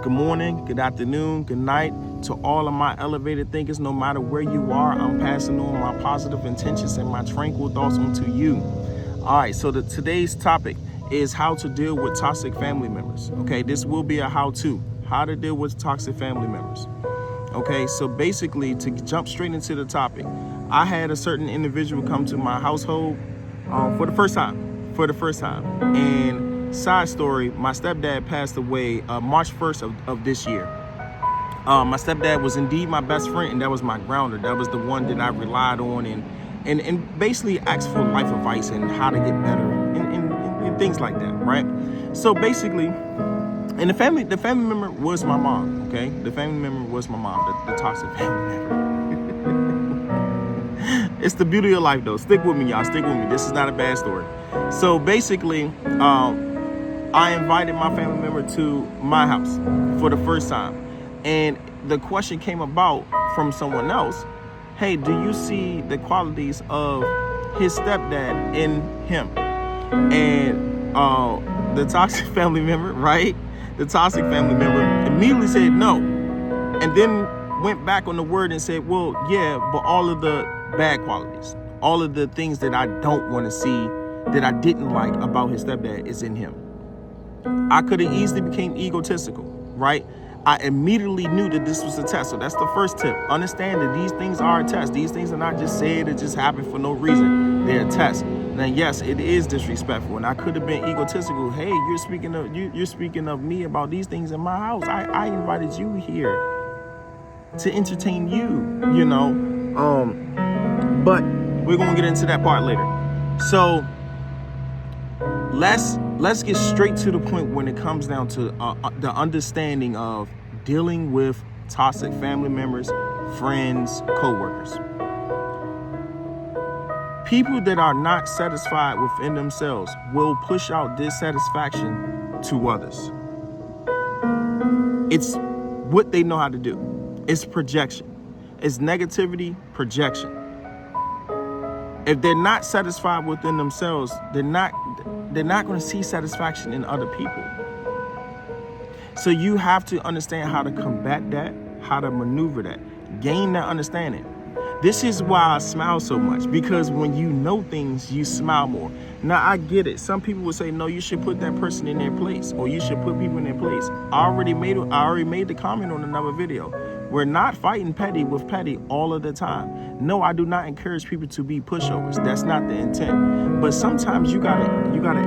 Good morning, good afternoon, good night to all of my elevated thinkers. No matter where you are, I'm passing on my positive intentions and my tranquil thoughts onto you. All right, so today's topic is how to deal with toxic family members. Okay, this will be a how-to deal with toxic family members. Okay, so basically, to jump straight into the topic, I had a certain individual come to my household for the first time. And side story, my stepdad passed away March 1st of this year. My stepdad was indeed my best friend, and that was my grounder. That was the one that I relied on and basically asked for life advice and how to get better and things like that, right? So basically, and the family member was my mom, okay? The family member was my mom, the toxic family member. It's the beauty of life, though. Stick with me, y'all. Stick with me. This is not a bad story. So basically, I invited my family member to my house for the first time. And the question came about from someone else. Hey, do you see the qualities of his stepdad in him? And the toxic family member, right? The toxic family member immediately said no. And then went back on the word and said, well, yeah, but all of the bad qualities, all of the things that I don't want to see, that I didn't like about his stepdad is in him. I could have easily became egotistical, right? I immediately knew that this was a test. So that's the first tip. Understand that these things are a test. These things are not just said, it just happened for no reason. They're a test. Now, yes, it is disrespectful, and I could have been egotistical. Hey, you're speaking of me about these things in my house. I invited you here to entertain you, you know. But we're gonna get into that part later. So let's get straight to the point when it comes down to the understanding of dealing with toxic family members, friends, co-workers. People that are not satisfied within themselves will push out dissatisfaction to others. It's what they know how to do. It's projection. It's negativity, projection. If they're not satisfied within themselves, they're not going to see satisfaction in other people. So you have to understand how to combat that, how to maneuver that, gain that understanding. This is why I smile so much, because when you know things, you smile more. Now, I get it. Some people would say, no, you should put that person in their place, or you should put people in their place. I already made the comment on another video. We're not fighting petty with petty all of the time. No, I do not encourage people to be pushovers. That's not the intent. But sometimes you gotta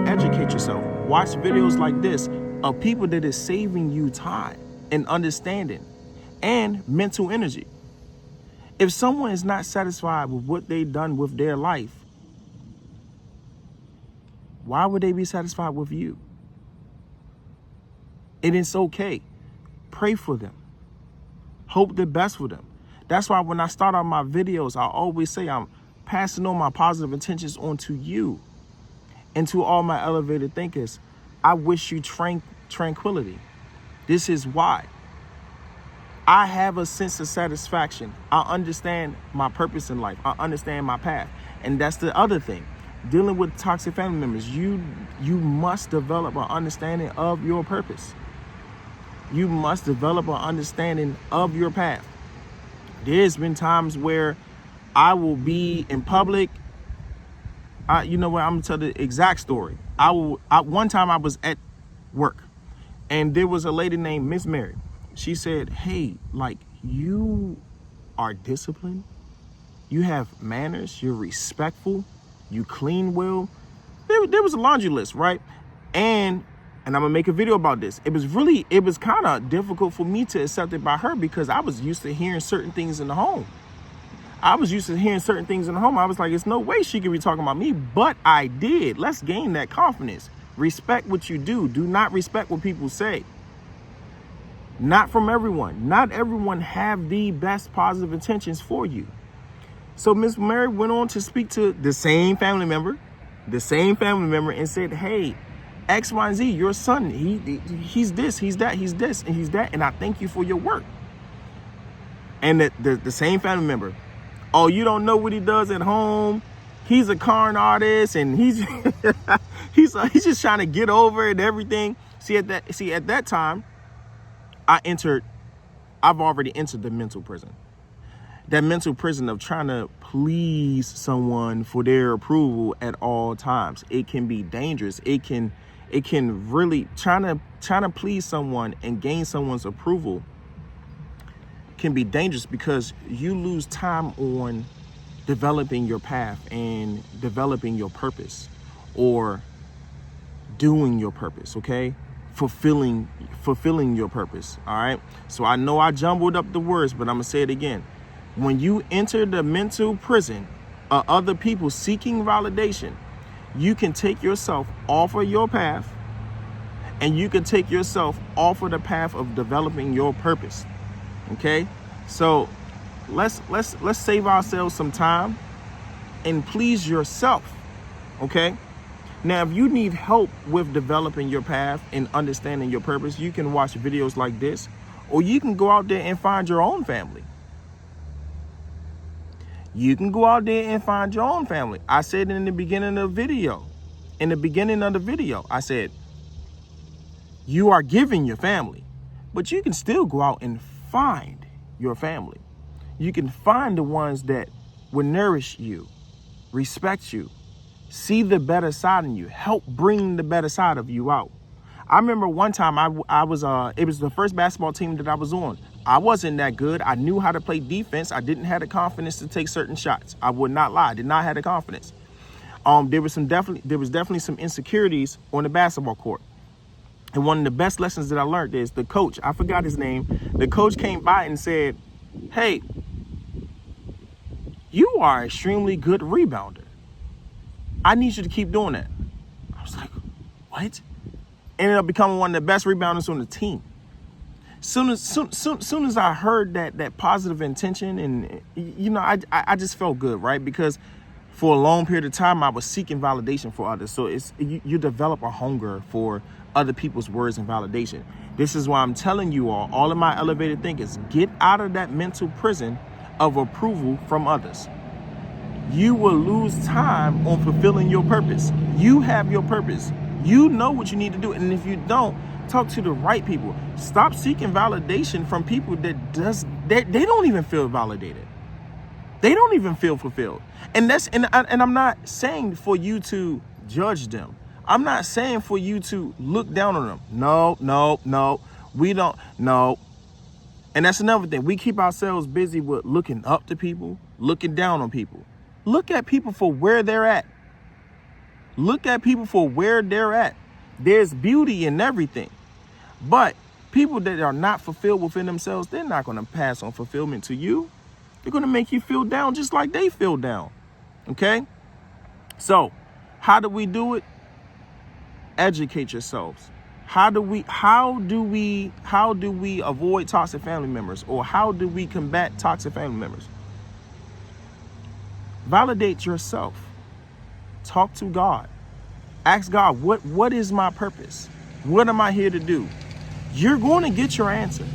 educate yourself. Watch videos like this of people that is saving you time and understanding and mental energy. If someone is not satisfied with what they've done with their life, why would they be satisfied with you? And it's okay. Pray for them. Hope the best for them. That's why when I start out my videos, I always say I'm passing on my positive intentions onto you. And to all my elevated thinkers, I wish you tranquility. This is why. I have a sense of satisfaction. I understand my purpose in life. I understand my path. And that's the other thing. Dealing with toxic family members, you must develop an understanding of your purpose. You must develop an understanding of your path. There's been times where I will be in public. You know what? I'm gonna tell the exact story. One time I was at work, and there was a lady named Miss Mary. She said, hey, like, you are disciplined, you have manners, you're respectful, you clean well. There was a laundry list, right? And I'm gonna make a video about this. It was kind of difficult for me to accept it by her, because I was used to hearing certain things in the home. I was like, it's no way she could be talking about me, but I did. Let's gain that confidence. Respect what you do. Do not respect what people say. Not from everyone. Not everyone have the best positive intentions for you. So Miss Mary went on to speak to the same family member, and said, hey, X, Y, and Z, your son, he's this, he's that, he's this, and he's that, and I thank you for your work. And the same family member, oh, you don't know what he does at home. He's a con artist, and he's he's just trying to get over it and everything. See, at that time, I've already entered the mental prison. That mental prison of trying to please someone for their approval at all times. It can be dangerous. It can really trying to please someone and gain someone's approval can be dangerous, because you lose time on developing your path and developing your purpose, or doing your purpose, okay? Fulfilling your purpose, all right? So I know I jumbled up the words, but I'm gonna say it again. When you enter the mental prison of other people seeking validation, you can take yourself off of your path, and you can take yourself off of the path of developing your purpose, okay? So let's save ourselves some time and please yourself, okay? Now, if you need help with developing your path and understanding your purpose, you can watch videos like this, or you can go out there and find your own family. You can go out there and find your own family. I said in the beginning of the video, I said, you are giving your family, but you can still go out and find your family. You can find the ones that will nourish you, respect you, see the better side in you, help bring the better side of you out. I remember one time it was the first basketball team that I was on. I wasn't that good. I knew how to play defense. I didn't have the confidence to take certain shots. I would not lie. I did not have the confidence. There was definitely some insecurities on the basketball court. And one of the best lessons that I learned is the coach, I forgot his name. The coach came by and said, "Hey, you are an extremely good rebounder. I need you to keep doing that." I was like, what? Ended up becoming one of the best rebounders on the team. Soon as I heard that positive intention, and you know, I just felt good, right? Because for a long period of time, I was seeking validation for others. So you develop a hunger for other people's words and validation. This is why I'm telling you all of my elevated thinkers, get out of that mental prison of approval from others. You will lose time on fulfilling your purpose. You have your purpose. You know what you need to do. And if you don't, talk to the right people. Stop seeking validation from people that they don't even feel validated. They don't even feel fulfilled. And I'm not saying for you to judge them. I'm not saying for you to look down on them. No. We don't. No. And that's another thing. We keep ourselves busy with looking up to people, looking down on people. Look at people for where they're at. Look at people for where they're at. There's beauty in everything. But people that are not fulfilled within themselves, they're not going to pass on fulfillment to you. They're going to make you feel down just like they feel down. Okay? So, how do we do it? Educate yourselves. How do we avoid toxic family members, or how do we combat toxic family members? Validate yourself. Talk to God. Ask God, what is my purpose? What am I here to do? You're going to get your answer.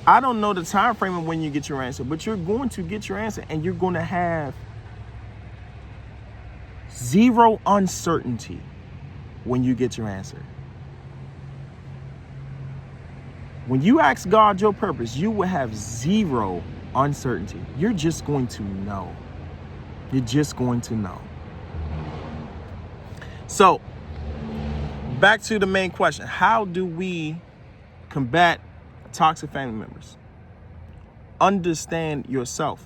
I don't know the time frame of when you get your answer, but you're going to get your answer, and you're going to have zero uncertainty when you get your answer. When you ask God your purpose, you will have zero uncertainty. You're just going to know. You're just going to know. So, back to the main question. How do we combat toxic family members? Understand yourself,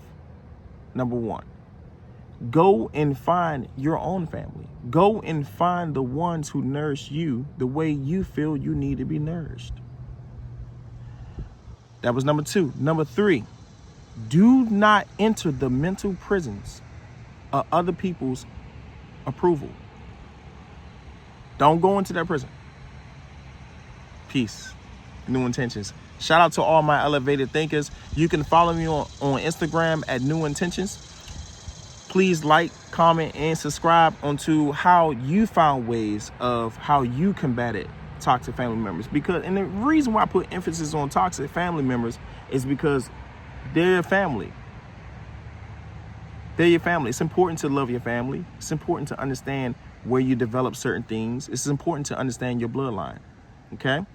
number one. Go and find your own family. Go and find the ones who nourish you the way you feel you need to be nourished. That was number two. Number three, do not enter the mental prisons of other people's approval. Don't go into that prison. Peace. New Intentions. Shout out to all my elevated thinkers. You can follow me on Instagram at New Intentions. Please like, comment, and subscribe onto how you found ways of how you combated toxic family members. And the reason why I put emphasis on toxic family members is because they're your family. They're your family. It's important to love your family. It's important to understand where you develop certain things. It's important to understand your bloodline. Okay?